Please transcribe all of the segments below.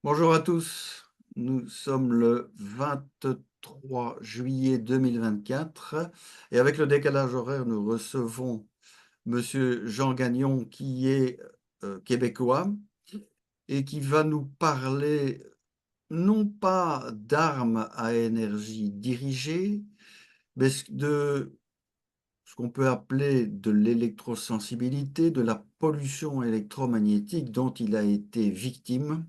Bonjour à tous, nous sommes le 23 juillet 2024 et avec le décalage horaire, nous recevons Monsieur Jean Gagnon qui est québécois et qui va nous parler non pas d'armes à énergie dirigée, mais de ce qu'on peut appeler de l'électrosensibilité, de la pollution électromagnétique dont il a été victime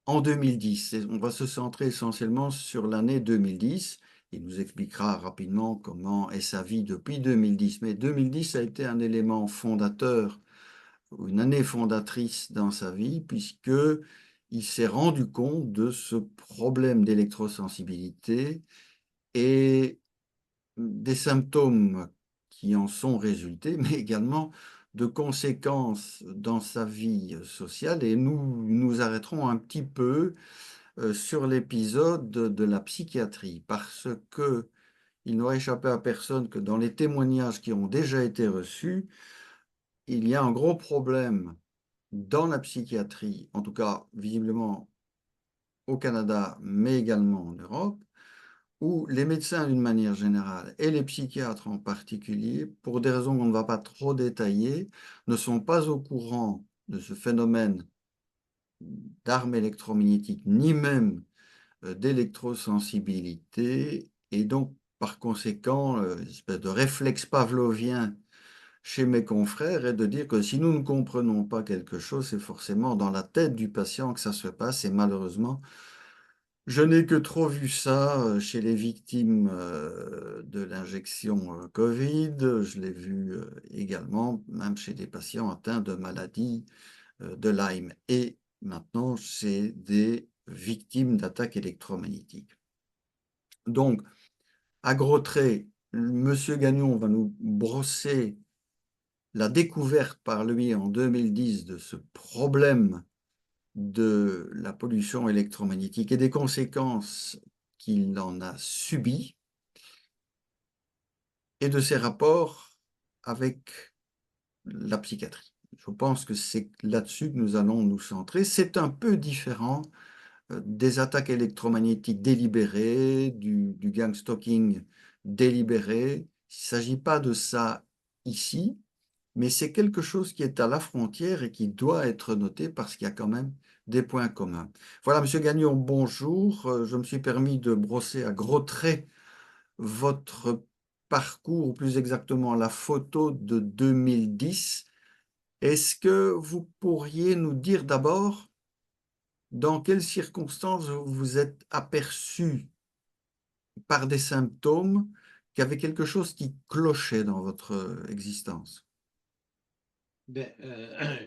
en 2010. Et on va se centrer essentiellement sur l'année 2010. Il nous expliquera rapidement comment est sa vie depuis 2010. Mais 2010 a été un élément fondateur, une année fondatrice dans sa vie, puisque il s'est rendu compte de ce problème d'électrosensibilité et des symptômes qui en sont résultés, mais également de conséquences dans sa vie sociale. Et nous nous arrêterons un petit peu sur l'épisode de la psychiatrie, parce que il n'aurait échappé à personne que dans les témoignages qui ont déjà été reçus, il y a un gros problème dans la psychiatrie, en tout cas visiblement au Canada, mais également en Europe, où les médecins d'une manière générale et les psychiatres en particulier, pour des raisons qu'on ne va pas trop détailler, ne sont pas au courant de ce phénomène d'armes électromagnétiques, ni même d'électrosensibilité et donc par conséquent, une espèce de réflexe pavlovien chez mes confrères est de dire que si nous ne comprenons pas quelque chose, c'est forcément dans la tête du patient que ça se passe et malheureusement, je n'ai que trop vu ça, chez les victimes, de l'injection, Covid. Je l'ai vu, également, même chez des patients atteints de maladies, de Lyme et maintenant chez des victimes d'attaques électromagnétiques. Donc, à gros traits, monsieur Gagnon va nous brosser la découverte par lui en 2010 de ce problème de la pollution électromagnétique et des conséquences qu'il en a subies et de ses rapports avec la psychiatrie. Je pense que c'est là-dessus que nous allons nous centrer. C'est un peu différent des attaques électromagnétiques délibérées, du gang stalking délibéré. Il ne s'agit pas de ça ici, mais c'est quelque chose qui est à la frontière et qui doit être noté parce qu'il y a quand même des points communs. Voilà, Monsieur Gagnon, bonjour. Je me suis permis de brosser à gros traits votre parcours, ou plus exactement la photo de 2010. Est-ce que vous pourriez nous dire d'abord dans quelles circonstances vous vous êtes aperçu par des symptômes qu'il y avait quelque chose qui clochait dans votre existence? Ben,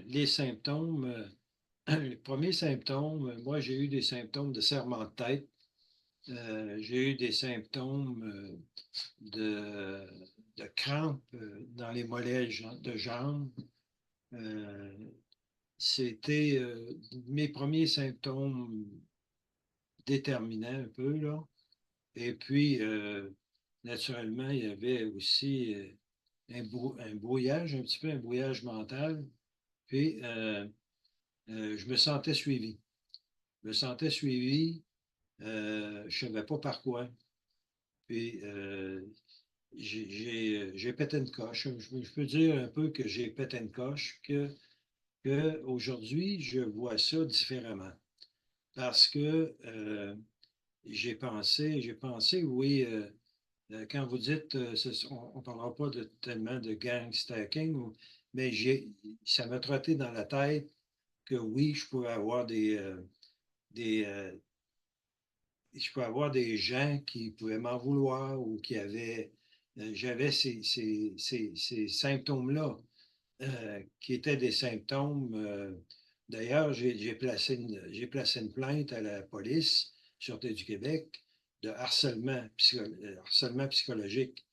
les symptômes, les premiers symptômes, moi, j'ai eu des symptômes de serrement de tête. J'ai eu des symptômes de, de crampes dans les mollets de jambes. Euh, C'était mes premiers symptômes déterminants un peu, là. Et puis, naturellement, il y avait aussi un brouillage, un petit peu un brouillage mental. Puis, je me sentais suivi. Je me sentais suivi, je ne savais pas par quoi. Puis, j'ai pété une coche. Je peux dire un peu que j'ai pété une coche, que aujourd'hui, je vois ça différemment. Parce que j'ai pensé, oui, quand vous dites, on ne parlera pas tellement de gang stacking, mais ça m'a trotté dans la tête que oui, des, euh, je peux avoir des gens qui pouvaient m'en vouloir ou j'avais ces symptômes-là, qui étaient des symptômes. D'ailleurs, j'ai placé une plainte à la police, Sûreté du Québec, de harcèlement psychologique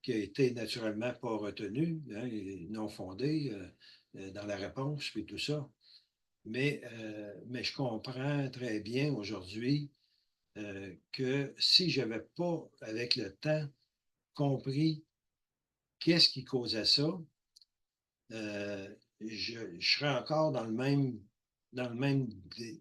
qui a été naturellement pas retenu, hein, et non fondé dans la réponse, puis tout ça. Mais je comprends très bien aujourd'hui que si je n'avais pas, avec le temps, compris qu'est-ce qui causait ça, je serais encore dans le même. dans le même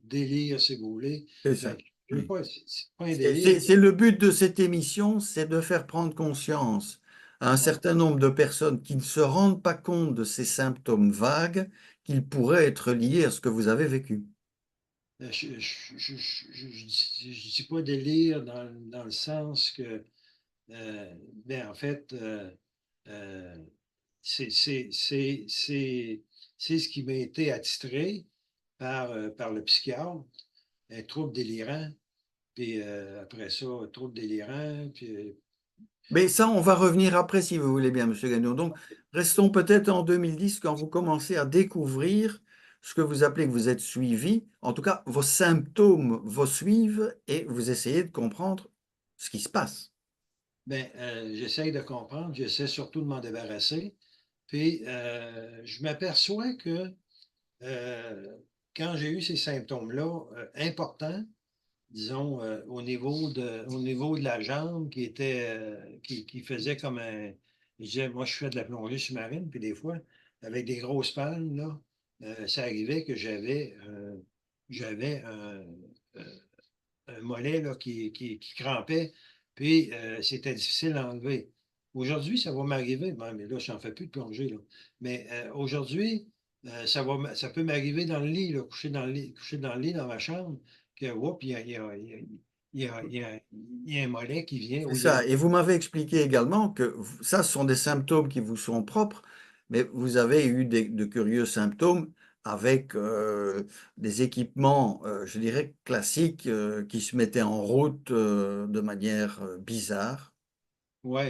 délire, si vous voulez. C'est Ben, ça. Oui. c'est pas un délire. C'est le but de cette émission, c'est de faire prendre conscience à un Ouais. certain nombre de personnes qui ne se rendent pas compte de ces symptômes vagues qu'ils pourraient être liés à ce que vous avez vécu. Je dis pas délire dans le sens que, ben, en fait, euh, c'est c'est- c'est- c'est- c'est ce qui m'a été attitré par le psychiatre, un trouble délirant, puis après ça, un trouble délirant, puis Mais ça, on va revenir après si vous voulez bien, Monsieur Gagnon. Donc, restons peut-être en 2010 quand vous commencez à découvrir ce que vous appelez que vous êtes suivi. En tout cas, vos symptômes vous suivent et vous essayez de comprendre ce qui se passe. ben, j'essaye de comprendre, j'essaie surtout de m'en débarrasser. Puis, je m'aperçois que euh, quand j'ai eu ces symptômes-là importants, disons, au niveau de la jambe qui faisait comme un. Je disais, moi, je fais de la plongée sous-marine, puis des fois, avec des grosses pannes, là, ça arrivait que j'avais un mollet là, qui crampait, puis c'était difficile à enlever. Aujourd'hui, ça va m'arriver, bon, mais là, je n'en fais plus de plongée, là. Mais aujourd'hui, ça peut m'arriver dans le lit, là, coucher dans le lit, dans ma chambre, que, oups, il y a un mollet qui vient C'est au lieu ça. de. Et vous m'avez expliqué également que ça, ce sont des symptômes qui vous sont propres, mais vous avez eu de curieux symptômes avec des équipements, je dirais, classiques qui se mettaient en route de manière bizarre. Oui,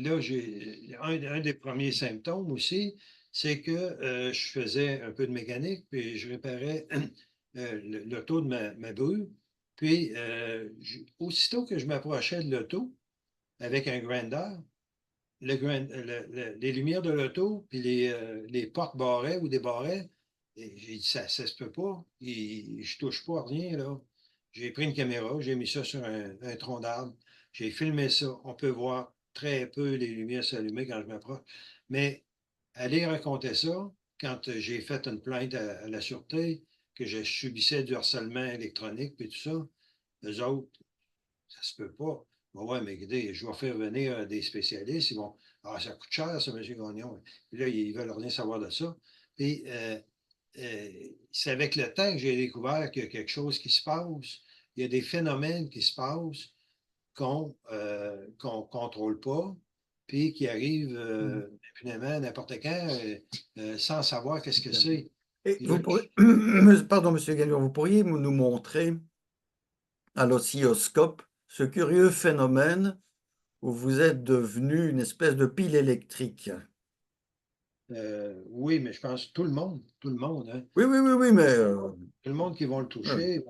là, j'ai un des premiers symptômes aussi, c'est que je faisais un peu de mécanique, puis je réparais l'auto de ma bru. Puis, aussitôt que je m'approchais de l'auto avec un grinder, les lumières de l'auto, puis les portes barraient ou débarraient, et j'ai dit, ça se peut pas. Je touche pas à rien, là. J'ai pris une caméra, j'ai mis ça sur un tronc d'arbre, j'ai filmé ça. On peut voir très peu les lumières s'allumer quand je m'approche. Mais aller raconter ça, quand j'ai fait une plainte à la sûreté, que je subissais du harcèlement électronique, puis tout ça, eux autres, ça se peut pas. Bon, ouais, mais écoutez, je vais faire venir des spécialistes. Ils vont, ah, ça coûte cher, ça, M. Gagnon. Puis là, ils veulent rien savoir de ça. Puis, c'est avec le temps que j'ai découvert qu'il y a quelque chose qui se passe. Il y a des phénomènes qui se passent qu'on ne contrôle pas, puis qui arrivent finalement n'importe quand sans savoir qu'est-ce que c'est. Et Puis là, vous pourriez, pardon, Monsieur Gagnon, vous pourriez nous montrer à l'oscilloscope ce curieux phénomène où vous êtes devenu une espèce de pile électrique. oui, mais je pense que tout le monde, hein, Oui, oui, oui, oui, mais tout le monde qui vont le ouais. toucher,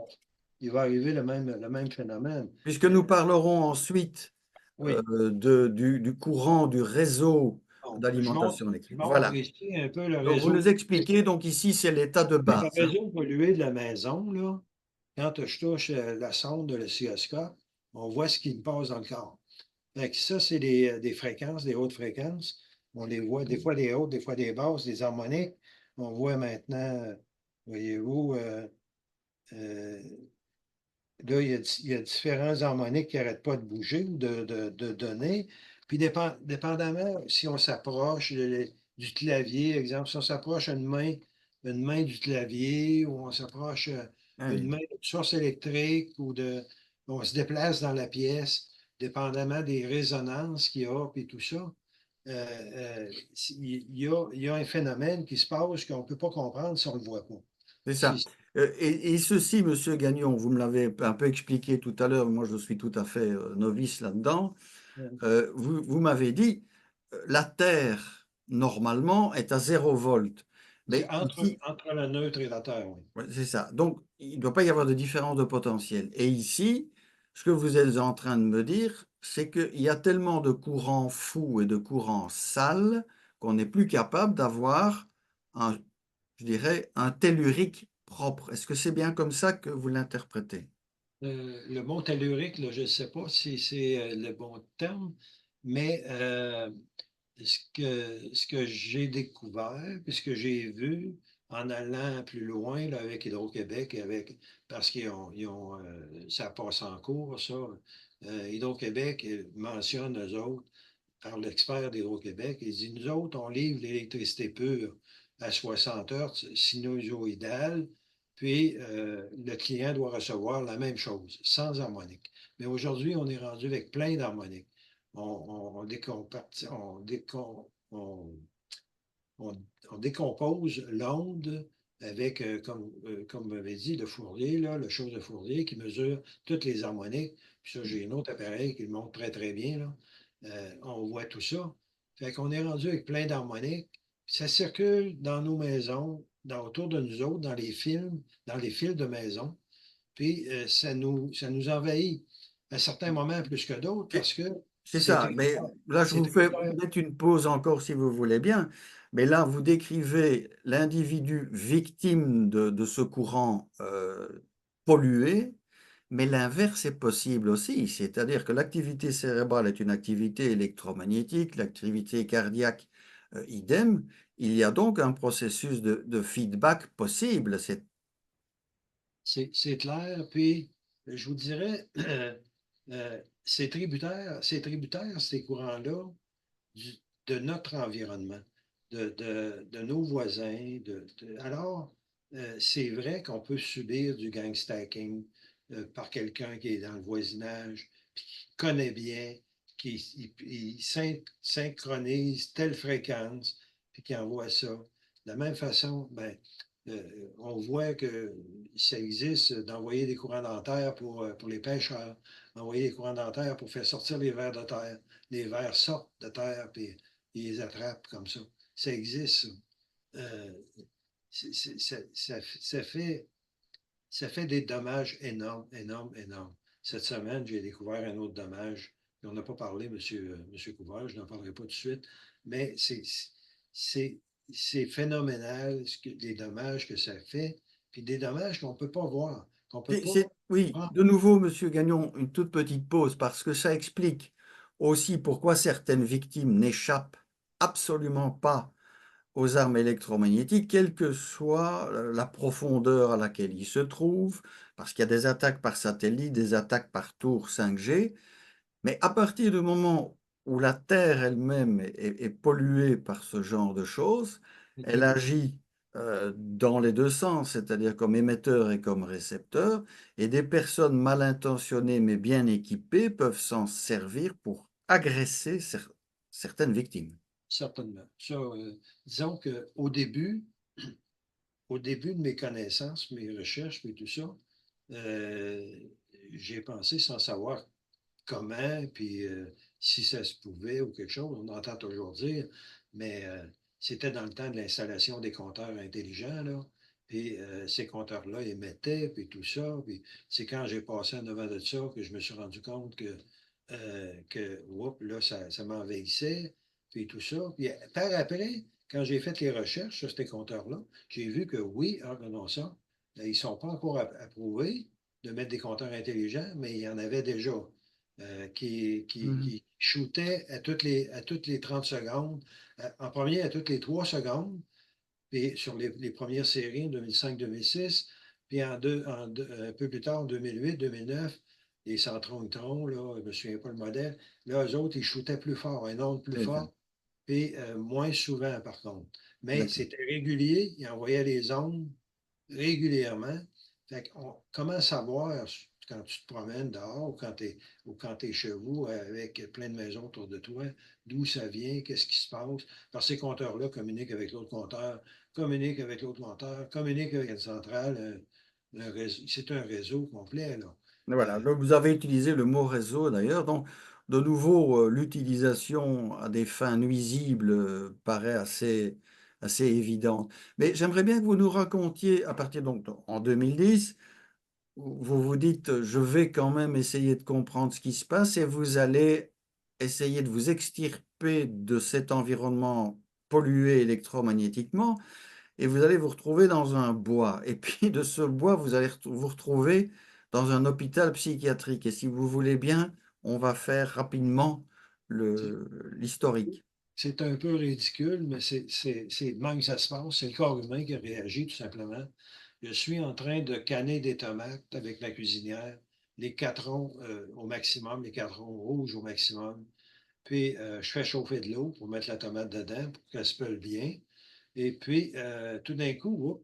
il va arriver le même phénomène. Puisque nous parlerons ensuite Oui. du courant du réseau Bon, d'alimentation je électrique. montre Voilà. ici un peu le Donc, vous nous réseau. expliquez, donc ici, c'est l'état de Le base, hein. réseau pollué de la maison, là, quand je touche la sonde de l'oscilloscope, on voit ce qui me passe dans le corps. Fait que ça, c'est des fréquences, des hautes fréquences. On les voit, des fois des hautes, des fois des basses, des harmoniques. On voit maintenant, voyez-vous, euh, là, il y a différents harmoniques qui n'arrêtent pas de bouger ou de donner. Puis, dépendamment, si on s'approche du clavier, exemple, si on s'approche une main du clavier ou on s'approche Ah une oui. main de source électrique on se déplace dans la pièce, dépendamment des résonances qu'il y a, puis tout ça, il y a un phénomène qui se passe qu'on ne peut pas comprendre si on ne le voit pas. C'est ça. Si- Et ceci, Monsieur Gagnon, vous me l'avez un peu expliqué tout à l'heure, moi je suis tout à fait novice là-dedans. Vous m'avez dit, la Terre, normalement, est à 0 volt. C'est Mais ici, entre le neutre et la Terre, oui. ouais, c'est ça. Donc, il ne doit pas y avoir de différence de potentiel. Et ici, ce que vous êtes en train de me dire, c'est qu'il y a tellement de courants fous et de courants sales qu'on n'est plus capable d'avoir un, je dirais, un tellurique propre. Est-ce que c'est bien comme ça que vous l'interprétez? Le mot tellurique, là, je ne sais pas si c'est le bon terme, mais ce que j'ai découvert, puis ce que j'ai vu en allant plus loin là, avec Hydro-Québec, parce ça passe en cours, ça. Hydro-Québec mentionne eux autres, par l'expert d'Hydro-Québec, il dit, nous autres, on livre l'électricité pure à 60 heures sinusoïdale, puis le client doit recevoir la même chose, sans harmonique. Mais aujourd'hui, on est rendu avec plein d'harmoniques. On on- on décompose l'onde avec, comme m'avait dit le Fourier, là, le chose de Fourier qui mesure toutes les harmoniques. Puis ça, j'ai un autre appareil qui le montre très, très bien, là. On voit tout ça. Fait qu'on est rendu avec plein d'harmoniques. Ça circule dans nos maisons, autour de nous autres, dans les fils de maison. Puis ça nous envahit à certains moments plus que d'autres parce que C'est c'est ça, mais tributaire. là, je C'est vous fais tributaire. mettre une pause encore si vous voulez bien, mais là, vous décrivez l'individu victime de ce courant pollué, mais l'inverse est possible aussi, c'est-à-dire que l'activité cérébrale est une activité électromagnétique, l'activité cardiaque, idem, il y a donc un processus de feedback possible. C'est clair. Puis, je vous dirais, c'est tributaire, ces courants-là, du- de notre environnement, de nos voisins. Alors, c'est vrai qu'on peut subir du gangstacking par quelqu'un qui est dans le voisinage, puis qui connaît bien, il synchronise telle fréquence, puis qui envoie ça. De la même façon, ben, on voit que ça existe d'envoyer des courants dentaires pour les pêcheurs, envoyer des courants dentaires pour faire sortir les vers de terre. Les vers sortent de terre, puis ils les attrapent comme ça. Ça existe, ça. Euh, ça fait des dommages énormes, énormes, énormes. Cette semaine, j'ai découvert un autre dommage. On n'a pas parlé, monsieur Couvert, je n'en parlerai pas tout de suite, mais c'est, c'est phénoménal les dommages que ça fait, puis des dommages qu'on ne peut pas voir, qu'on ne peut pas Oui, prendre. de nouveau, Monsieur Gagnon, une toute petite pause, parce que ça explique aussi pourquoi certaines victimes n'échappent absolument pas aux armes électromagnétiques, quelle que soit la profondeur à laquelle ils se trouvent, parce qu'il y a des attaques par satellite, des attaques par tour 5G, mais à partir du moment où la Terre elle-même est polluée par ce genre de choses, elle OK. agit dans les deux sens, c'est-à-dire comme émetteur et comme récepteur, et des personnes mal intentionnées mais bien équipées peuvent s'en servir pour agresser certaines victimes. Certainement. Ça, disons au début de mes connaissances, mes recherches, et tout ça, euh, j'ai pensé sans savoir comment, puis si ça se pouvait ou quelque chose, on entend toujours dire, mais c'était dans le temps de l'installation des compteurs intelligents, là, puis ces compteurs-là émettaient, puis tout ça, puis c'est quand j'ai passé en avant de ça que je me suis rendu compte oups, là, ça m'envahissait, puis tout ça. Puis par après, quand j'ai fait les recherches sur ces compteurs-là, j'ai vu que oui, regardons ça, ils ne sont pas encore approuvés de mettre des compteurs intelligents, mais il y en avait déjà Mhm. qui shootait à toutes les 30 secondes, en premier à toutes les 3 secondes, puis sur les premières séries en 2005-2006, puis un peu plus tard, en 2008-2009, les Centrons-Neutron, là, je ne me souviens pas le modèle, là, eux autres, ils shootaient plus fort, un onde plus C'est ça. fort, puis moins souvent, par contre. Mais D'accord. c'était régulier, ils envoyaient les ondes régulièrement. Fait qu'on commence à voir quand tu te promènes dehors ou quand tu es chez vous avec plein de maisons autour de toi, d'où ça vient, qu'est-ce qui se passe. Parce que ces compteurs-là communiquent avec l'autre compteur, communiquent avec l'autre compteur, communiquent avec une centrale. C'est un réseau complet, là. Voilà, Euh, donc vous avez utilisé le mot réseau d'ailleurs, donc de nouveau l'utilisation à des fins nuisibles paraît assez évidente. Mais j'aimerais bien que vous nous racontiez, à partir donc en 2010, vous vous dites je vais quand même essayer de comprendre ce qui se passe et vous allez essayer de vous extirper de cet environnement pollué électromagnétiquement et vous allez vous retrouver dans un bois. Et puis de ce bois, vous allez vous retrouver dans un hôpital psychiatrique. Et si vous voulez bien, on va faire rapidement l'historique. c'est un peu ridicule, mais c'est de même que ça se passe. C'est le corps humain qui réagit, tout simplement. Je suis en train de canner des tomates avec ma cuisinière, les 4 ronds au maximum, les 4 ronds rouges au maximum. Puis, je fais chauffer de l'eau pour mettre la tomate dedans pour qu'elle se peule bien. Et puis, tout d'un coup,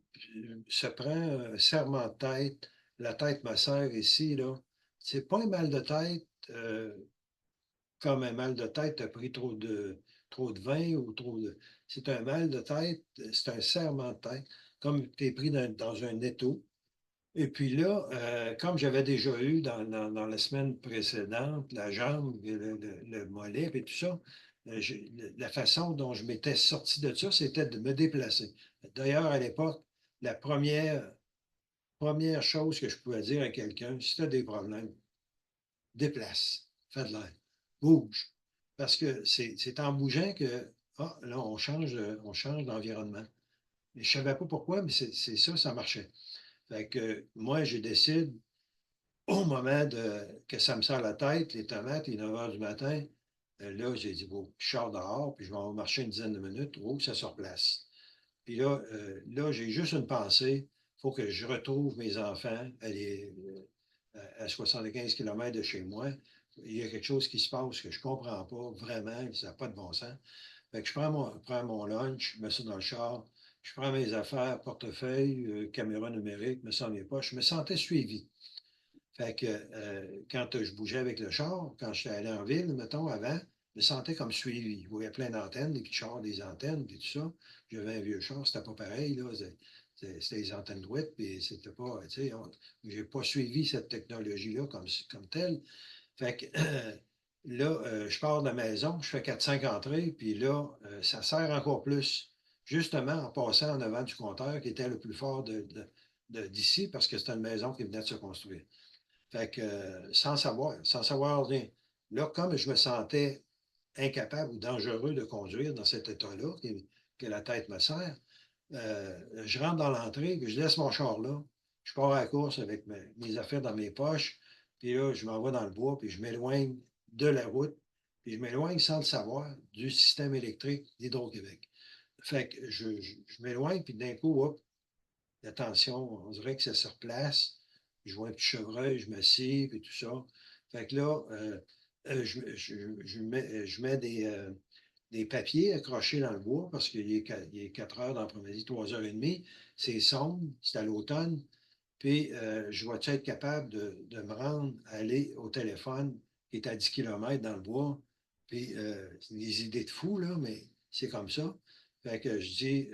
ça prend un serrement de tête. La tête me serre ici, là. C'est pas un mal de tête, comme un mal de tête, tu as pris trop de vin ou trop de. C'est un mal de tête, c'est un serrement de tête, comme tu es pris dans un étau. Et puis là, comme j'avais déjà eu dans la semaine précédente, la jambe, et le mollet et tout ça, la façon dont je m'étais sorti de ça, c'était de me déplacer. D'ailleurs, à l'époque, la première chose que je pouvais dire à quelqu'un, si tu as des problèmes, déplace, fais de l'air, bouge. Parce que c'est en bougeant que, ah, là, on change d'environnement. Et je ne savais pas pourquoi, mais c'est ça, ça marchait. Fait que moi, j'ai décidé, au moment que ça me sert la tête, les tomates, il est 9 heures du matin, là, j'ai dit, bon, je sors dehors, puis je vais en marcher une dizaine de minutes, oh, ça se replace. Puis là, j'ai juste une pensée, il faut que je retrouve mes enfants à 75 km de chez moi. Il y a quelque chose qui se passe que je ne comprends pas vraiment, ça n'a pas de bon sens. Fait que prends mon lunch, je mets ça dans le char, je prends mes affaires, portefeuille, caméra numérique, me sens dans mes poches. Je me sentais suivi. Fait que quand je bougeais avec le char, quand j'étais allé en ville, mettons, avant, je me sentais comme suivi. Je voyais plein d'antennes, des petits chars, des antennes, puis tout ça. J'avais un vieux char, c'était pas pareil, là. C'était des antennes douettes, puis c'était pas, tu sais, j'ai pas suivi cette technologie-là comme telle. Fait que là, je pars de la maison, je fais 4-5 entrées, puis là, ça sert encore plus, justement en passant en avant du compteur qui était le plus fort d'ici, parce que c'était une maison qui venait de se construire. Fait que sans savoir rien. Là, comme je me sentais incapable ou dangereux de conduire dans cet état-là, que la tête me serre, je rentre dans l'entrée, puis je laisse mon char là. Je pars à la course avec mes affaires dans mes poches, puis là, je m'en vais dans le bois, puis je m'éloigne de la route, puis je m'éloigne sans le savoir du système électrique d'Hydro-Québec. Fait que je m'éloigne, puis d'un coup, hop, la tension, on dirait que ça se replace. Je vois un petit chevreuil, je m'assieds, et tout ça. Fait que là, je mets des papiers accrochés dans le bois parce qu'il est 4 heures dans l'après-midi, 3h30. C'est sombre, c'est à l'automne. Puis, je vais être capable de me rendre, aller au téléphone qui est à 10 km dans le bois. Puis, c'est des idées de fou, là, mais c'est comme ça. Fait que je dis,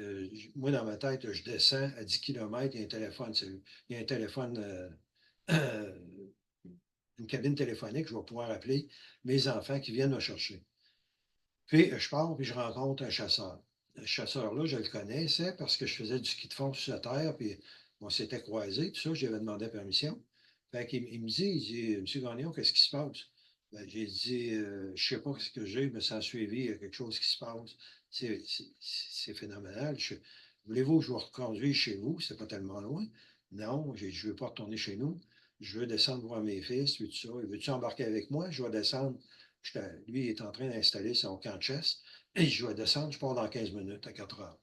moi, dans ma tête, je descends à 10 km, il y a un téléphone, il y a un téléphone, une cabine téléphonique, je vais pouvoir appeler mes enfants qui viennent me chercher. Puis, je pars, puis je rencontre un chasseur. Ce chasseur-là, je le connaissais parce que je faisais du ski de fond sur la terre, puis on s'était croisés, tout ça, j'avais demandé permission. Fait qu'il il me dit, il dit, Monsieur Gagnon, qu'est-ce qui se passe? Ben, j'ai dit, je ne sais pas ce que j'ai, je me sens suivi, il y a quelque chose qui se passe. C'est phénoménal. Voulez-vous que je vous reconduise chez vous? C'est pas tellement loin. Non, j'ai dit, je ne veux pas retourner chez nous. Je veux descendre voir mes fils, puis tout ça. Veux-tu embarquer avec moi? Je vais descendre. Lui, il est en train d'installer son camp de chasse. Et je vais descendre, je pars dans 15 minutes à 4 heures.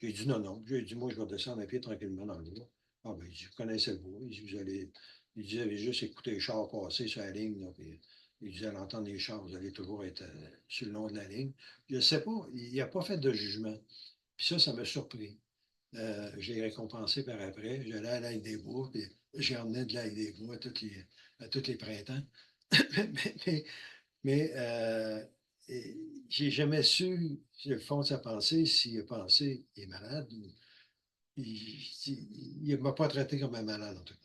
J'ai dit non, non. J'ai dit, moi, je vais descendre à pied tranquillement dans le bois. Ah, ben, il dit, vous connaissez le bois. Il dit, il dit, vous avez juste écouté les chars passer sur la ligne, là, puis, il dit, à l'entendre les chars, vous allez toujours être sur le long de la ligne. Je ne sais pas, il n'a pas fait de jugement. Puis ça m'a surpris. J'ai récompensé par après. J'allais à l'Aille des Bois, puis j'ai emmené de l'Aille des Bois à tous les printemps. mais, mais, mais j'ai jamais su, le fond de sa pensée, s'il a pensé qu'il est malade ou il ne m'a pas traité comme un malade, en tout cas.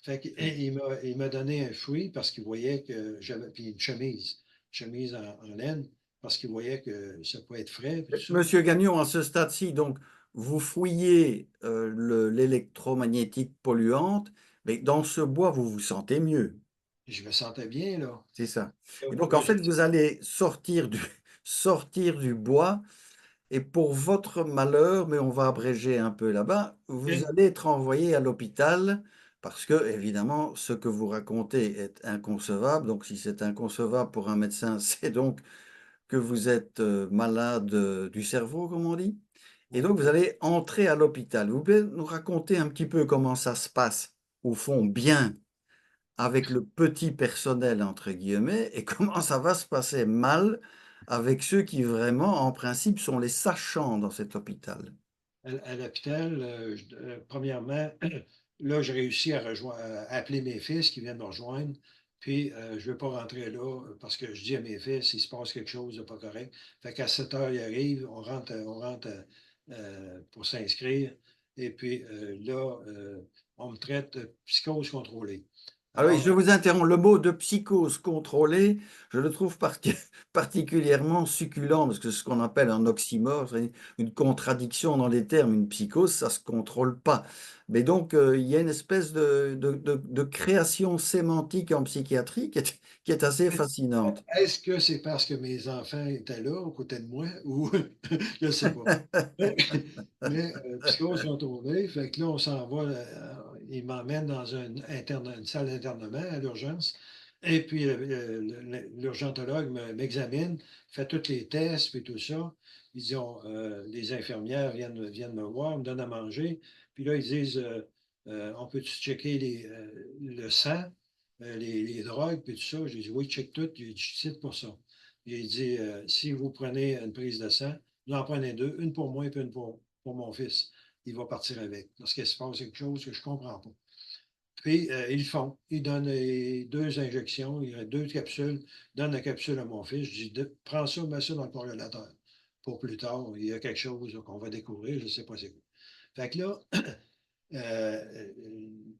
Fait que, il m'a donné un fruit parce qu'il voyait que j'avais, puis une chemise en laine, parce qu'il voyait que ça pouvait être frais, puis tout ça. Monsieur Gagnon, à ce stade-ci, donc, vous fouillez l'électromagnétique polluante, mais dans ce bois, vous vous sentez mieux. Je me sentais bien, là. C'est ça. Là, Et donc, en là, fait, vous allez sortir du bois, et pour votre malheur, mais on va abréger un peu là-bas, vous allez être envoyé à l'hôpital parce que, évidemment, ce que vous racontez est inconcevable. Donc, si c'est inconcevable pour un médecin, c'est donc que vous êtes malade du cerveau, comme on dit. Et Oui. donc, vous allez entrer à l'hôpital. Vous pouvez nous raconter un petit peu comment ça se passe, au fond, bien, avec le petit personnel, entre guillemets, et comment ça va se passer mal avec ceux qui vraiment, en principe, sont les sachants dans cet hôpital. À l'hôpital, premièrement, là, j'ai réussi à appeler mes fils qui viennent me rejoindre. Puis, je ne veux pas rentrer là parce que je dis à mes fils, il se passe quelque chose de pas correct. Fait qu'à 7 heures, ils arrivent, on rentre pour s'inscrire. Et puis là, on me traite de psychose contrôlée. Ah oui, Alors, je vous interromps. Le mot de psychose contrôlée, je le trouve particulièrement succulent parce que c'est ce qu'on appelle un oxymore, c'est une contradiction dans les termes. Une psychose, ça se contrôle pas. Mais donc, il y a une espèce de création sémantique en psychiatrie qui est assez fascinante. est-ce que c'est parce que mes enfants étaient là, aux côtés de moi, ou je ne sais pas. Mais, psychose contrôlée, fait que là, on s'en va, il m'emmène dans une salle d'internement à l'urgence. Et puis, l'urgentologue m'examine, fait tous les tests, puis tout ça. Ils disent, les infirmières viennent me voir, me donnent à manger. Puis là, ils disent, on peut-tu checker le sang, les drogues, puis tout ça? J'ai dit, oui, check tout. J'ai dit, je cite pour ça. J'ai dit, si vous prenez une prise de sang, vous en prenez deux, une pour moi et puis une pour mon fils. Il va partir avec. Parce qu'il se passe quelque chose que je ne comprends pas. Puis, ils le font. Ils donnent deux injections, il y a deux capsules. Ils donnent la capsule à mon fils. Je dis, prends ça, mets ça dans le congélateur. Pour plus tard, il y a quelque chose qu'on va découvrir, je ne sais pas c'est quoi. Fait que euh,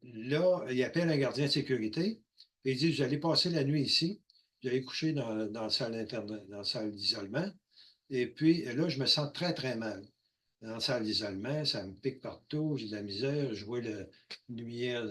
là, il appelle un gardien de sécurité. Et il dit, vous allez passer la nuit ici. Vous allez coucher dans la salle dans la salle d'isolement. Et puis là, je me sens très, très mal. Dans la salle d'isolement, ça me pique partout, j'ai de la misère, je vois lumière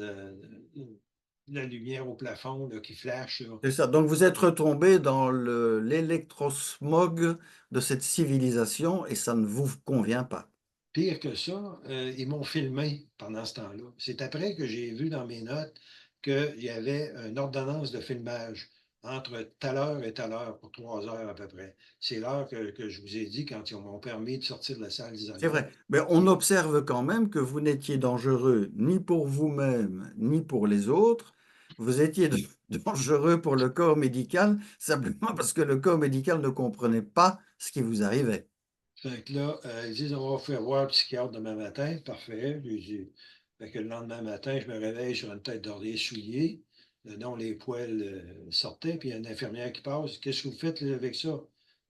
la lumière au plafond là, qui flash, là. C'est ça. Donc, vous êtes retombé dans l'électrosmog de cette civilisation et ça ne vous convient pas. Pire que ça, ils m'ont filmé pendant ce temps-là. C'est après que j'ai vu dans mes notes qu'il y avait une ordonnance de filmage entre telle heure et telle heure pour 3 heures à peu près. C'est l'heure que je vous ai dit quand ils m'ont permis de sortir de la salle C'est d'isolement. vrai. Mais on observe quand même que vous n'étiez dangereux ni pour vous-même, ni pour les autres. Vous étiez dangereux pour le corps médical, simplement parce que le corps médical ne comprenait pas ce qui vous arrivait. Fait que là, ils disent, on va faire voir le psychiatre demain matin. Parfait. J'ai dit, fait que le lendemain matin, je me réveille sur une tête d'oreiller souillée, dont les poils sortaient, puis il y a une infirmière qui passe. Qu'est-ce que vous faites là, avec ça?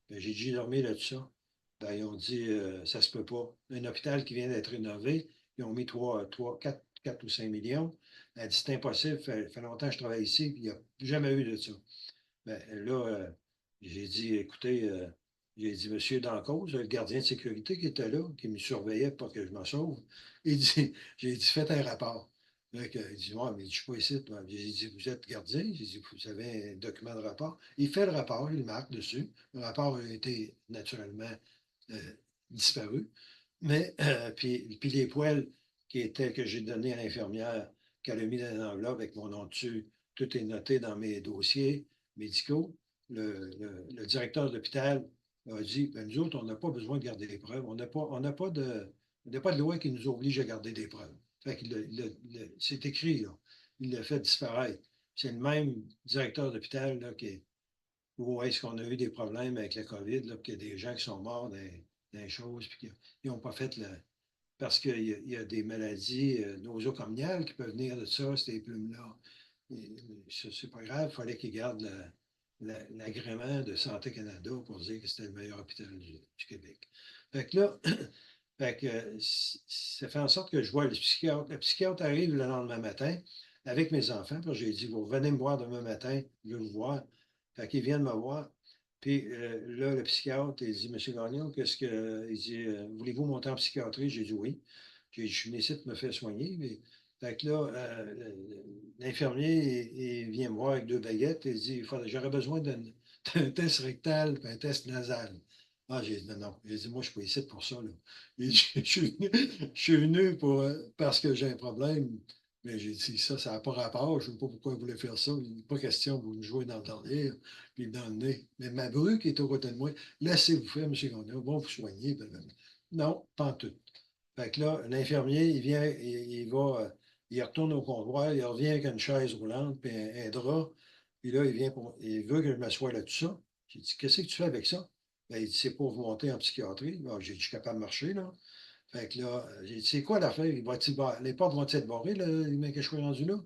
Ben, j'ai dit, j'ai dormi là-dessus. Ben, ils ont dit, ça se peut pas. Un hôpital qui vient d'être rénové, ils ont mis 4 ou 5 millions. Elle dit, c'est impossible, fait longtemps que je travaille ici, puis il n'y a jamais eu de ça. Ben, là, j'ai dit, écoutez, j'ai dit, monsieur Dancause, le gardien de sécurité qui était là, qui me surveillait pour que je me sauve, il dit, j'ai dit, faites un rapport. Fait que, il dit, ouais, mais je ne suis pas ici. Moi. J'ai dit, vous êtes gardien? J'ai dit, vous avez un document de rapport. Il fait le rapport, il marque dessus. Le rapport a été naturellement euh, disparu. Mais, puis les poils que j'ai donnés à l'infirmière, qu'elle a mis dans une enveloppe avec mon nom dessus, tout est noté dans mes dossiers médicaux. Le directeur de l'hôpital a dit, ben, nous autres, on n'a pas besoin de garder des preuves. On n'a pas de loi qui nous oblige à garder des preuves. Fait que c'est écrit, là. Il l'a fait disparaître. C'est le même directeur d'hôpital là, où est-ce qu'on a eu des problèmes avec la COVID, là, qu'il y a des gens qui sont morts dans les choses, puis qu'ils n'ont pas fait le. Parce qu'il y a des maladies nosocomiales qui peuvent venir de ça, ces plumes-là. C'est pas grave, il fallait qu'ils gardent l'agrément de Santé Canada pour dire que c'était le meilleur hôpital du Québec. Fait que là, fait que, ça fait en sorte que je vois le psychiatre. Le psychiatre arrive le lendemain matin avec mes enfants. Puis j'ai dit, vous venez me voir demain matin, je vais vous voir. Fait qu'ils viennent me voir. Puis là, le psychiatre, il dit, Monsieur Gagnon, qu'est-ce que. Il dit, voulez-vous monter en psychiatrie? J'ai dit oui. J'ai dit, je suis ici de me faire soigner. Mais... Fait que là, l'infirmier, il vient me voir avec deux baguettes et il dit, j'aurais besoin d'un test rectal et un test nasal. Ah, j'ai dit, non, non. J'ai dit, moi, je ne suis pas ici pour ça. Là. Je suis venu parce que j'ai un problème. Mais j'ai dit, ça n'a pas rapport. Je ne sais pas pourquoi vous voulez faire ça. Il n'est pas question, vous me jouez dans le derrière, puis dans le nez. Mais ma bru qui est au côté de moi, laissez-vous faire, M. Gagnon, bon vous soigner. Blablabla. Non, pas en tout. Fait que là, l'infirmier, il vient, il va, il retourne au comptoir, il revient avec une chaise roulante, puis un drap. Puis là, il veut que je m'assoie là-dessus. J'ai dit, qu'est-ce que tu fais avec ça? Ben, il dit, c'est pour vous monter en psychiatrie. Bon, j'ai dit, je suis capable de marcher, là. Fait que là, j'ai dit, c'est quoi l'affaire? Les portes vont être barrées, là, le mec que je suis rendu là?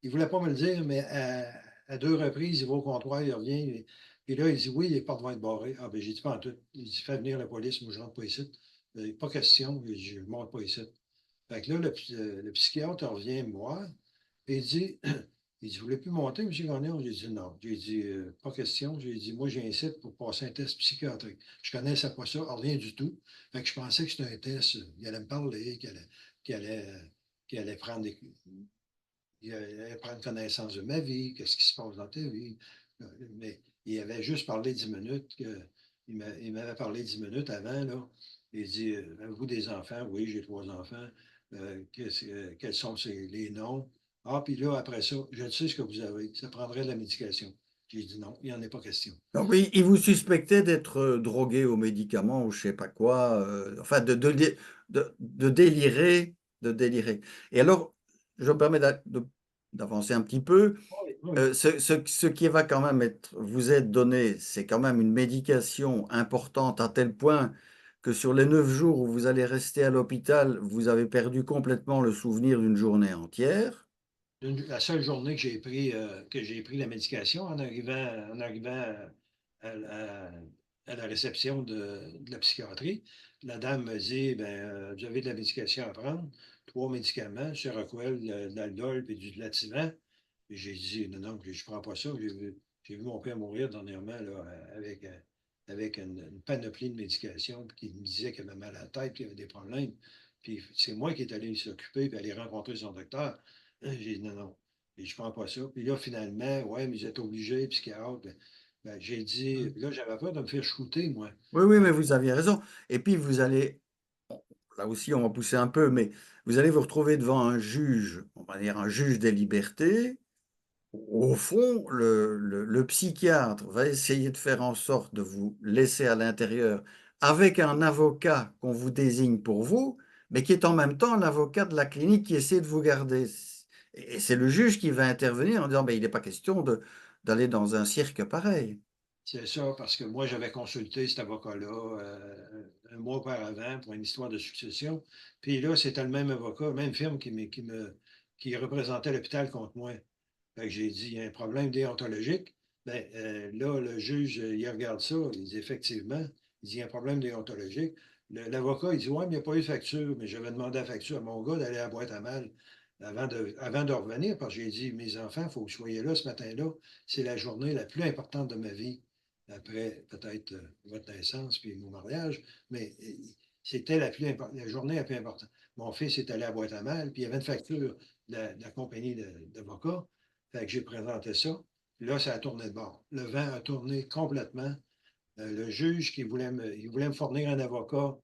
Il ne voulait pas me le dire, mais à deux reprises, il va au comptoir, il revient. Et là, il dit, oui, les portes vont être barrées. Ah, ben, j'ai dit, pas en tout. Il dit, fais venir la police, moi, je ne rentre pas ici. Pas question, je ne monte pas ici. Fait que là, le psychiatre revient me voir et il dit, il dit, vous voulez plus monter, M. Gagnon? J'ai dit, non. J'ai dit, pas question. J'ai dit, moi, j'ai un site pour passer un test psychiatrique. Je ne connaissais pas ça, rien du tout. Fait que je pensais que c'était un test, il allait me parler, qu'il allait, qu'il allait prendre il allait prendre connaissance de ma vie, qu'est-ce qui se passe dans ta vie. Mais il avait juste parlé 10 minutes. Il m'avait parlé 10 minutes avant. Là. Il dit, avez-vous des enfants? Oui, j'ai 3 enfants. Quels sont les noms? Ah, puis là, après ça, je sais ce que vous avez. Ça prendrait de la médication. J'ai dit non, il n'y en a pas question. Donc, il vous suspectait d'être drogué aux médicaments ou je sais pas quoi, enfin de délirer, de délirer. Et alors, je me permets d'avancer un petit peu. Oui, oui. Ce qui va quand même vous être donné, c'est quand même une médication importante à tel point que sur les 9 jours où vous allez rester à l'hôpital, vous avez perdu complètement le souvenir d'une journée entière. La seule journée que j'ai pris la médication en arrivant à- à la réception de la psychiatrie, la dame me dit, ben, vous avez de la médication à prendre, 3 médicaments, Seroquel, de l'Aldol et du Lativan. Et j'ai dit, non, non, je ne prends pas ça. J'ai vu mon père mourir dernièrement là, avec une panoplie de médications, puis qui me disait qu'il avait mal à la tête, qu'il avait des problèmes. Puis c'est moi qui est allé s'occuper, puis aller rencontrer son docteur. J'ai dit non, non. Et je ne prends pas ça. Puis là, finalement, ouais, mais vous êtes obligé, psychiatre. Ben, j'ai dit, là, j'avais peur de me faire shooter, moi. Oui, oui, mais Fait vous aviez raison. Et puis vous allez, là aussi on va pousser un peu, mais vous allez vous retrouver devant un juge, on va dire un juge des libertés. Au fond, le psychiatre va essayer de faire en sorte de vous laisser à l'intérieur avec un avocat qu'on vous désigne pour vous, mais qui est en même temps l'avocat de la clinique qui essaie de vous garder. Et c'est le juge qui va intervenir en disant, ben, il n'est pas question d'aller dans un cirque pareil. c'est ça, parce que moi, j'avais consulté cet avocat-là un mois auparavant pour une histoire de succession. Puis là, c'était le même avocat, même firme qui représentait l'hôpital contre moi. Fait que j'ai dit, il y a un problème déontologique. Ben, là, le juge, il regarde ça, il dit effectivement, il dit, il y a un problème déontologique. L'avocat, il dit, ouais, mais il n'y a pas eu de facture. Mais j'avais demandé la facture à mon gars d'aller à la boîte à mal avant de revenir, parce que j'ai dit, mes enfants, il faut que vous soyez là ce matin-là. C'est la journée la plus importante de ma vie, après peut-être votre naissance puis mon mariage. Mais c'était la journée la plus importante. Mon fils est allé à la boîte à mal, puis il y avait une facture de la compagnie d'avocats. Fait que j'ai présenté ça. Là, ça a tourné de bord. Le vent a tourné complètement. Le juge il voulait me fournir un avocat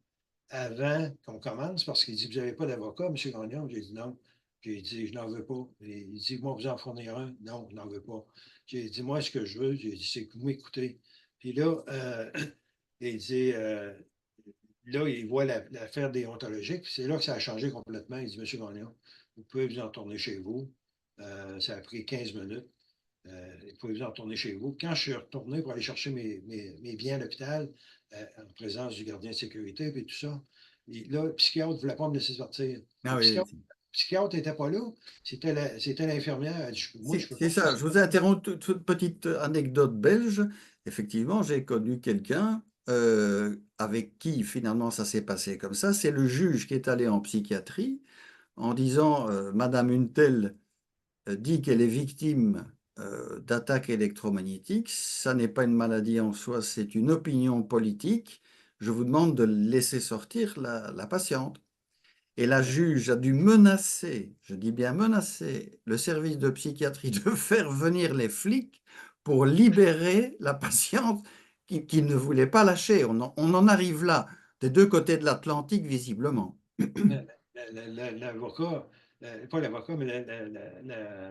avant qu'on commence parce qu'il dit, vous n'avez pas d'avocat, M. Gagnon? J'ai dit non. J'ai dit, je n'en veux pas. Et il dit, moi, vous en fournir un? Non, je n'en veux pas. J'ai dit, moi, ce que je veux, j'ai dit, c'est que vous m'écoutez. Puis là, il dit, là, il voit l'affaire déontologique. C'est là que ça a changé complètement. Il dit, M. Gagnon, vous pouvez vous en tourner chez vous. Ça a pris 15 minutes. Vous pouvez vous en retourner chez vous. Quand je suis retourné pour aller chercher mes biens à l'hôpital, en présence du gardien de sécurité et tout ça, là, le psychiatre ne voulait pas me laisser sortir. Ah Le oui, psychiatre n'était pas là, c'était l'infirmière. Elle dit, moi, je ne peux pas c'est faire ça. ça. Je vous interromps toute petite anecdote belge. Effectivement, j'ai connu quelqu'un avec qui finalement ça s'est passé comme ça. C'est le juge qui est allé en psychiatrie en disant Madame Untel dit qu'elle est victime d'attaques électromagnétiques. Ça n'est pas une maladie en soi, c'est une opinion politique. Je vous demande de laisser sortir la patiente. Et la Ben, juge a dû menacer, je dis bien menacer, le service de psychiatrie de faire venir les flics pour libérer la patiente qui ne voulait pas lâcher. On en arrive là, des deux côtés de l'Atlantique, visiblement. L'avocat, pas l'avocat, mais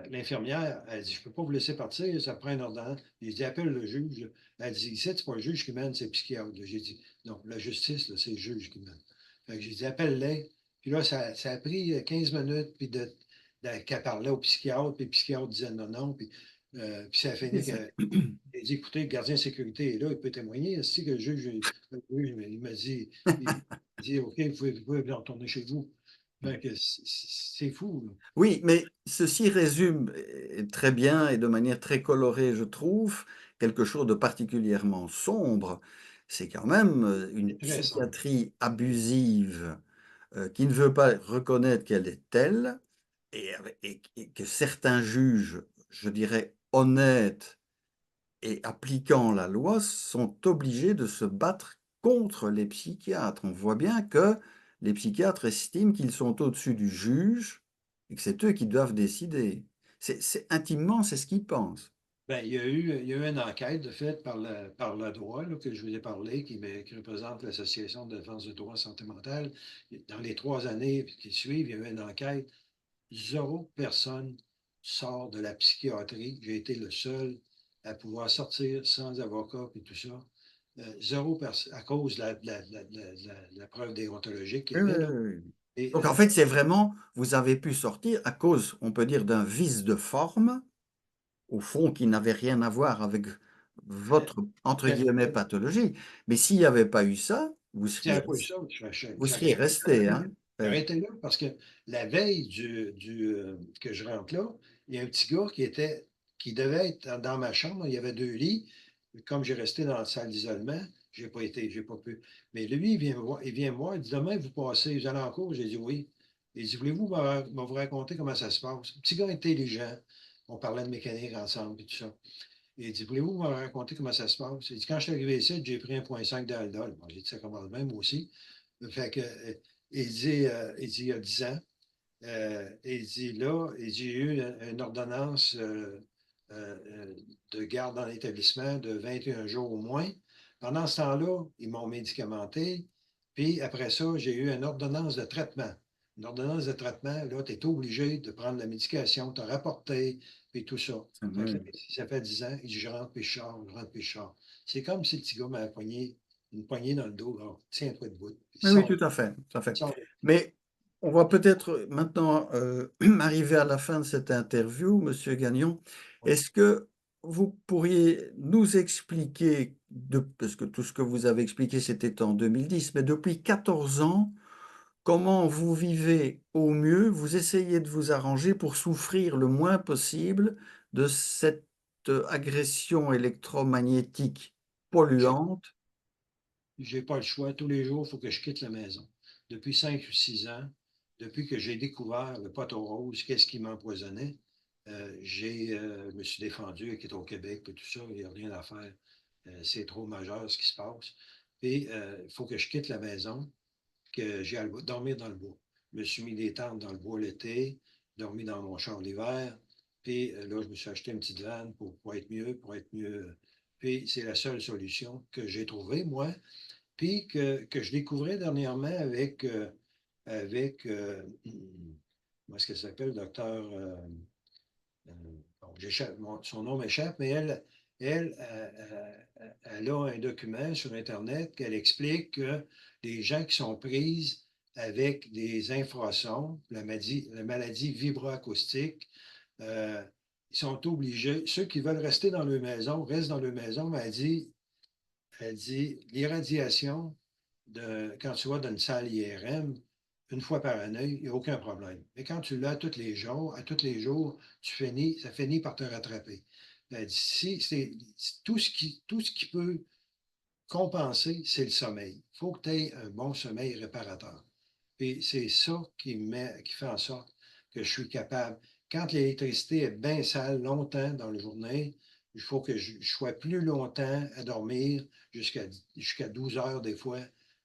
l'infirmière, elle dit, je ne peux pas vous laisser partir, ça prend un ordonnance. J'ai dit, appelle le juge. Elle dit, ici, c'est pas le juge qui mène, c'est le psychiatre. J'ai dit, non, la justice, c'est le juge qui mène. Fait que j'ai dit, appelle-les. Puis là, ça a pris 15 minutes, puis qu'elle parlait au psychiatre, puis le psychiatre disait non, non, puis ça a Et fini c'est- que. Il dit, écoutez, le gardien de sécurité est là, il peut témoigner. Si que le juge, il m'a dit, il dit, OK, vous pouvez retourner chez vous. Fait que c'est fou, là. Oui, mais ceci résume très bien et de manière très colorée, je trouve, quelque chose de particulièrement sombre. C'est quand même une C'est très sombre. psychiatrie abusive qui ne veut pas reconnaître qu'elle est telle et que certains juges, je dirais, honnêtes et appliquant la loi, sont obligés de se battre contre les psychiatres. On voit bien que les psychiatres estiment qu'ils sont au-dessus du juge et que c'est eux qui doivent décider. Intimement, c'est ce qu'ils pensent. Ben, il y a eu une enquête de fait par le droit là, que je vous ai parlé, qui représente l'Association de défense du droit santé mentale. Dans les 3 années qui suivent, il y a eu une enquête. 0 personne sort de la psychiatrie. J'ai été le seul à pouvoir sortir sans avocat et tout ça. 0 personne, à cause de la preuve déontologique qu'il y Oui, oui, avait, là. oui, oui. Et Donc en fait, c'est vraiment, vous avez pu sortir à cause, on peut dire, d'un vice de forme, au fond, qui n'avait rien à voir avec euh, votre, entre euh, guillemets, euh, pathologie. Mais s'il n'y avait pas eu ça, s'il n'y avait pas eu ça, vous seriez resté, arrêté là. hein? Oui. J'arrêtais là parce que la veille que je rentre là, il y a un petit gars qui devait être dans ma chambre. Il y avait 2 lits. Comme j'ai resté dans la salle d'isolement, j'ai pas pu. Mais lui, il vient me voir, il dit, demain, vous passez, vous allez en cours? J'ai dit oui. Il dit, voulez-vous vous raconter comment ça se passe? Petit gars intelligent. On parlait de mécanique ensemble et tout ça. Il dit, voulez-vous me raconter comment ça se passe? Il dit, quand je suis arrivé ici, j'ai pris 1,5 d'Aldol. Bon, j'ai dit, ça commence même, moi aussi. Fait que, il dit, il y a 10 ans, il dit, là, il dit, j'ai eu une ordonnance de garde dans l'établissement de 21 jours au moins. Pendant ce temps-là, ils m'ont médicamenté. Puis après ça, j'ai eu une ordonnance de traitement. Une ordonnance de traitement, là, tu es obligé de prendre la médication, te rapporter, puis tout ça. Fait que là, Oui, ça fait 10 ans, il dit, je rentre puis je sors, je rentre puis je sors. C'est comme si le petit gars m'avait poigné une poignée dans le dos, là, tiens-toi debout. Puis oui, oui, sort, tout à fait, tout à fait. sort. Mais on va peut-être maintenant arriver à la fin de cette interview, Monsieur Gagnon. Est-ce que vous pourriez nous expliquer, parce que tout ce que vous avez expliqué, c'était en 2010, mais depuis 14 ans, comment vous vivez au mieux, vous essayez de vous arranger pour souffrir le moins possible de cette agression électromagnétique J'ai polluante? J'ai pas le choix. Tous les jours, il faut que je quitte la maison. Depuis 5 ou 6 ans, depuis que j'ai découvert le poteau rose, qu'est-ce qui m'empoisonnait, je me suis défendu, qui est au Québec, et tout ça, il n'y a rien à faire. C'est trop majeur ce qui se passe. Et il faut que je quitte la maison, que j'aille dormir dans le bois. Je me suis mis des tentes dans le bois l'été, dormi dans mon char l'hiver. Puis là, je me suis acheté une petite vanne pour être mieux, pour être mieux. Puis c'est la seule solution que j'ai trouvée, moi, puis que je découvrais dernièrement avec comment est-ce qu'elle s'appelle, docteur, bon, son nom m'échappe, mais elle a un document sur Internet qu'elle explique que les gens qui sont prises avec des infrasons, la maladie vibroacoustique, euh, ils sont obligés, ceux qui veulent rester dans leur maison, restent dans leur maison, mais elle dit l'irradiation quand tu vas dans une salle IRM, une fois par année, il n'y a aucun problème. Mais quand tu l'as à tous les jours, ça finit par te rattraper. Elle dit, c'est tout ce qui peut compenser, c'est le sommeil. Il faut que tu aies un bon sommeil réparateur. Et c'est ça qui fait en sorte que je suis capable. Quand l'électricité est bien sale longtemps dans la journée, il faut que je sois plus longtemps à dormir jusqu'à 12 heures des fois.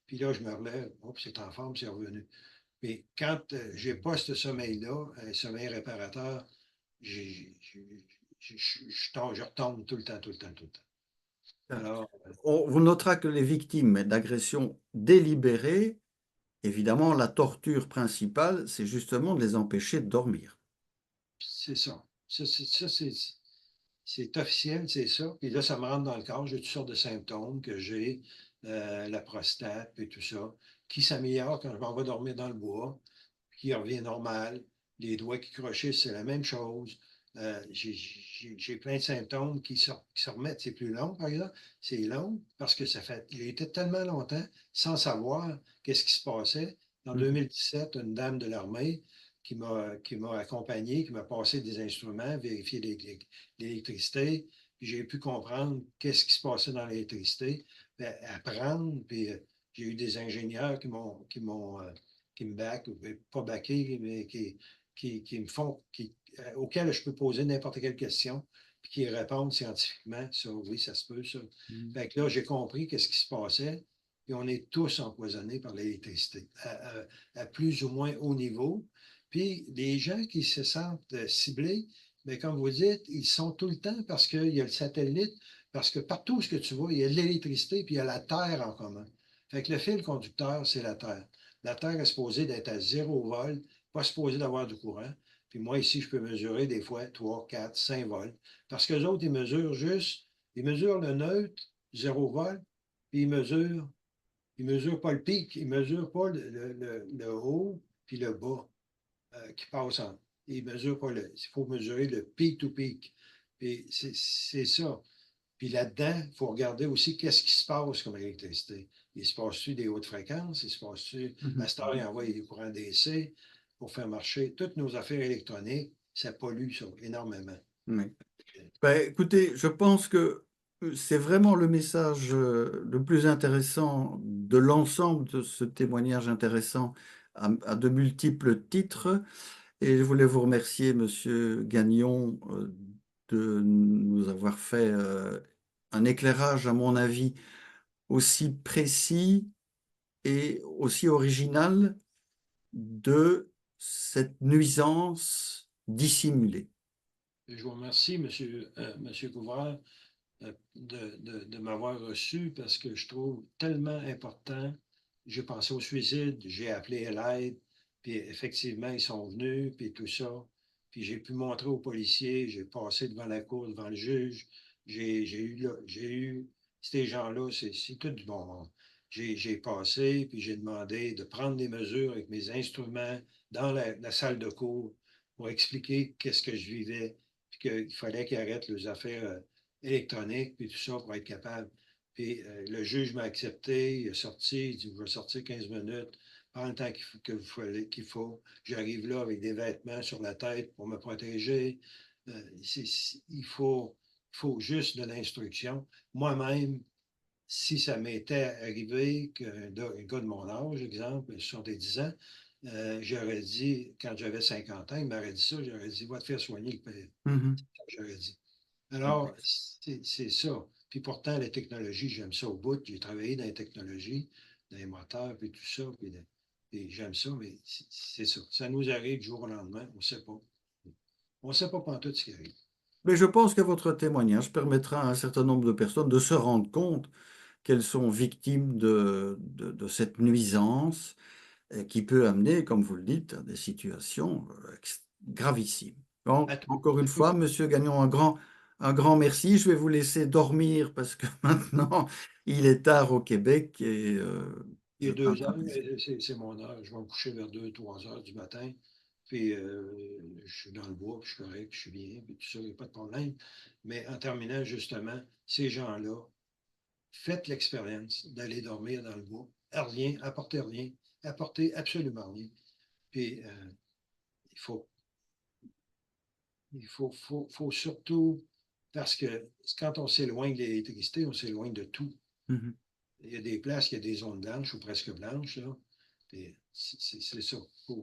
Puis là, je me relève, hop, c'est en forme, c'est revenu. Mais quand je n'ai pas ce sommeil-là, un sommeil réparateur, je retombe tout le temps, tout le temps, tout le temps. Alors, On vous notera que les victimes d'agressions délibérées évidemment, la torture principale, c'est justement de les empêcher de dormir. C'est ça. C'est officiel, c'est ça. Puis là, ça me rentre dans le corps. J'ai toutes sortes de symptômes que j'ai, la prostate et tout ça, qui s'améliore quand je m'en vais dormir dans le bois, qui revient normal. Les doigts qui crochissent, c'est la même chose. J'ai plein de symptômes qui se remettent. C'est plus long, par exemple. C'est long parce que ça fait. Il était tellement longtemps sans savoir qu'est-ce qui se passait. En Mhm. 2017, une dame de l'armée qui m'a accompagné, qui m'a passé des instruments, vérifié l'électricité, puis j'ai pu comprendre qu'est-ce qui se passait dans l'électricité, puis apprendre, puis j'ai eu des ingénieurs qui me back, pas backé, mais qui me font, auxquels je peux poser n'importe quelle question, puis qui répondent scientifiquement. Ça, oui, ça se peut, ça. Mhm. Fait que là, j'ai compris qu'est-ce qui se passait, puis on est tous empoisonnés par l'électricité, à plus ou moins haut niveau. Puis les gens qui se sentent ciblés, mais comme vous dites, ils sont tout le temps parce qu'il y a le satellite, parce que partout où ce que tu vois, il y a de l'électricité, puis il y a la Terre en commun. Fait que le fil conducteur, c'est la Terre. La Terre est supposée d'être à 0 volt, pas supposée d'avoir du courant. Puis moi, ici, je peux mesurer des fois 3, 4, 5 volts. Parce que les autres, ils mesurent le neutre, 0 volt, puis ils mesurent pas le pic, ils mesurent pas le haut puis le bas qui passe en. Ils mesurent pas le. Il faut mesurer le peak to peak. Puis c'est ça. Puis là-dedans, il faut regarder aussi qu'est-ce qui se passe comme électricité. Il se passe-tu des hautes fréquences? Il se passe-tu. À Mhm. cette heure, il envoie des courants DC pour faire marcher toutes nos affaires électroniques. Ça pollue ça énormément. Oui. Ben, écoutez, je pense que c'est vraiment le message le plus intéressant de l'ensemble de ce témoignage intéressant à de multiples titres. Et je voulais vous remercier, Monsieur Gagnon, de nous avoir fait un éclairage, à mon avis, aussi précis et aussi original de cette nuisance dissimulée. Je vous remercie, monsieur Couvreur, de m'avoir reçu parce que je trouve tellement important. J'ai pensé au suicide, j'ai appelé à l'aide, puis effectivement, ils sont venus, puis tout ça. Puis j'ai pu montrer aux policiers, j'ai passé devant la cour, devant le juge. J'ai eu ces gens-là, c'est tout du bon monde. J'ai passé, puis j'ai demandé de prendre des mesures avec mes instruments dans la salle de cour pour expliquer qu'est-ce que je vivais, puis qu'il fallait qu'ils arrêtent les affaires électronique, puis tout ça pour être capable. Puis le juge m'a accepté, il est sorti, il dit, vous allez sortir 15 minutes, prends le temps qu'il faut. J'arrive là avec des vêtements sur la tête pour me protéger. Il faut juste de l'instruction. Moi-même, si ça m'était arrivé qu'un gars de mon âge, exemple, 10 ans, j'aurais dit, quand j'avais 50 ans, il m'aurait dit ça, j'aurais dit, va te faire soigner le père. Mhm. J'aurais dit. Alors, c'est ça. Puis pourtant, la technologie, j'aime ça au bout. J'ai travaillé dans les technologies, dans les moteurs, puis tout ça. Puis j'aime ça, mais c'est ça. Ça nous arrive du jour au lendemain. On ne sait pas. On ne sait pas tout ce qui arrive. Mais je pense que votre témoignage permettra à un certain nombre de personnes de se rendre compte qu'elles sont victimes de cette nuisance qui peut amener, comme vous le dites, à des situations gravissimes. Bon, À tout, encore une à tout. fois, Monsieur Gagnon, un grand merci. Je vais vous laisser dormir parce que maintenant, il est tard au Québec et Il vous y a êtes en 2 heures, train de... c'est mon heure. Je vais me coucher vers 2, 3 heures du matin. Puis je suis dans le bois, puis je suis correct, puis je suis bien, puis tout ça, il n'y a pas de problème. Mais en terminant, justement, ces gens-là, faites l'expérience d'aller dormir dans le bois. Rien, apportez absolument rien. Puis il faut, il faut surtout, parce que quand on s'éloigne de l'électricité, on s'éloigne de tout. Mhm. Il y a des places, il y a des zones blanches ou presque blanches, là. Puis c'est ça. Il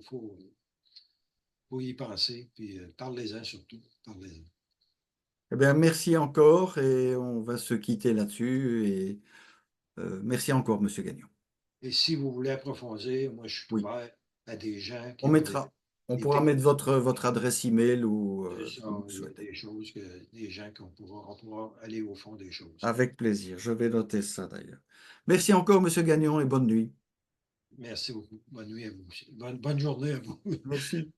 faut y penser. Puis parlez-en surtout. Parlez-en. Eh bien, merci encore et on va se quitter là-dessus. Et merci encore, Monsieur Gagnon. Et si vous voulez approfondir, moi, je suis Oui, ouvert à des gens on qui ont des, mettra, on des pourra mettre techniques. votre adresse email ou C'est ce ça, que vous il y a souhaitez. des choses des gens on pourra aller au fond des choses. Avec plaisir. Je vais noter ça d'ailleurs. Merci encore, Monsieur Gagnon, et bonne nuit. Merci beaucoup. Bonne nuit à vous aussi. Bonne journée à vous. Merci.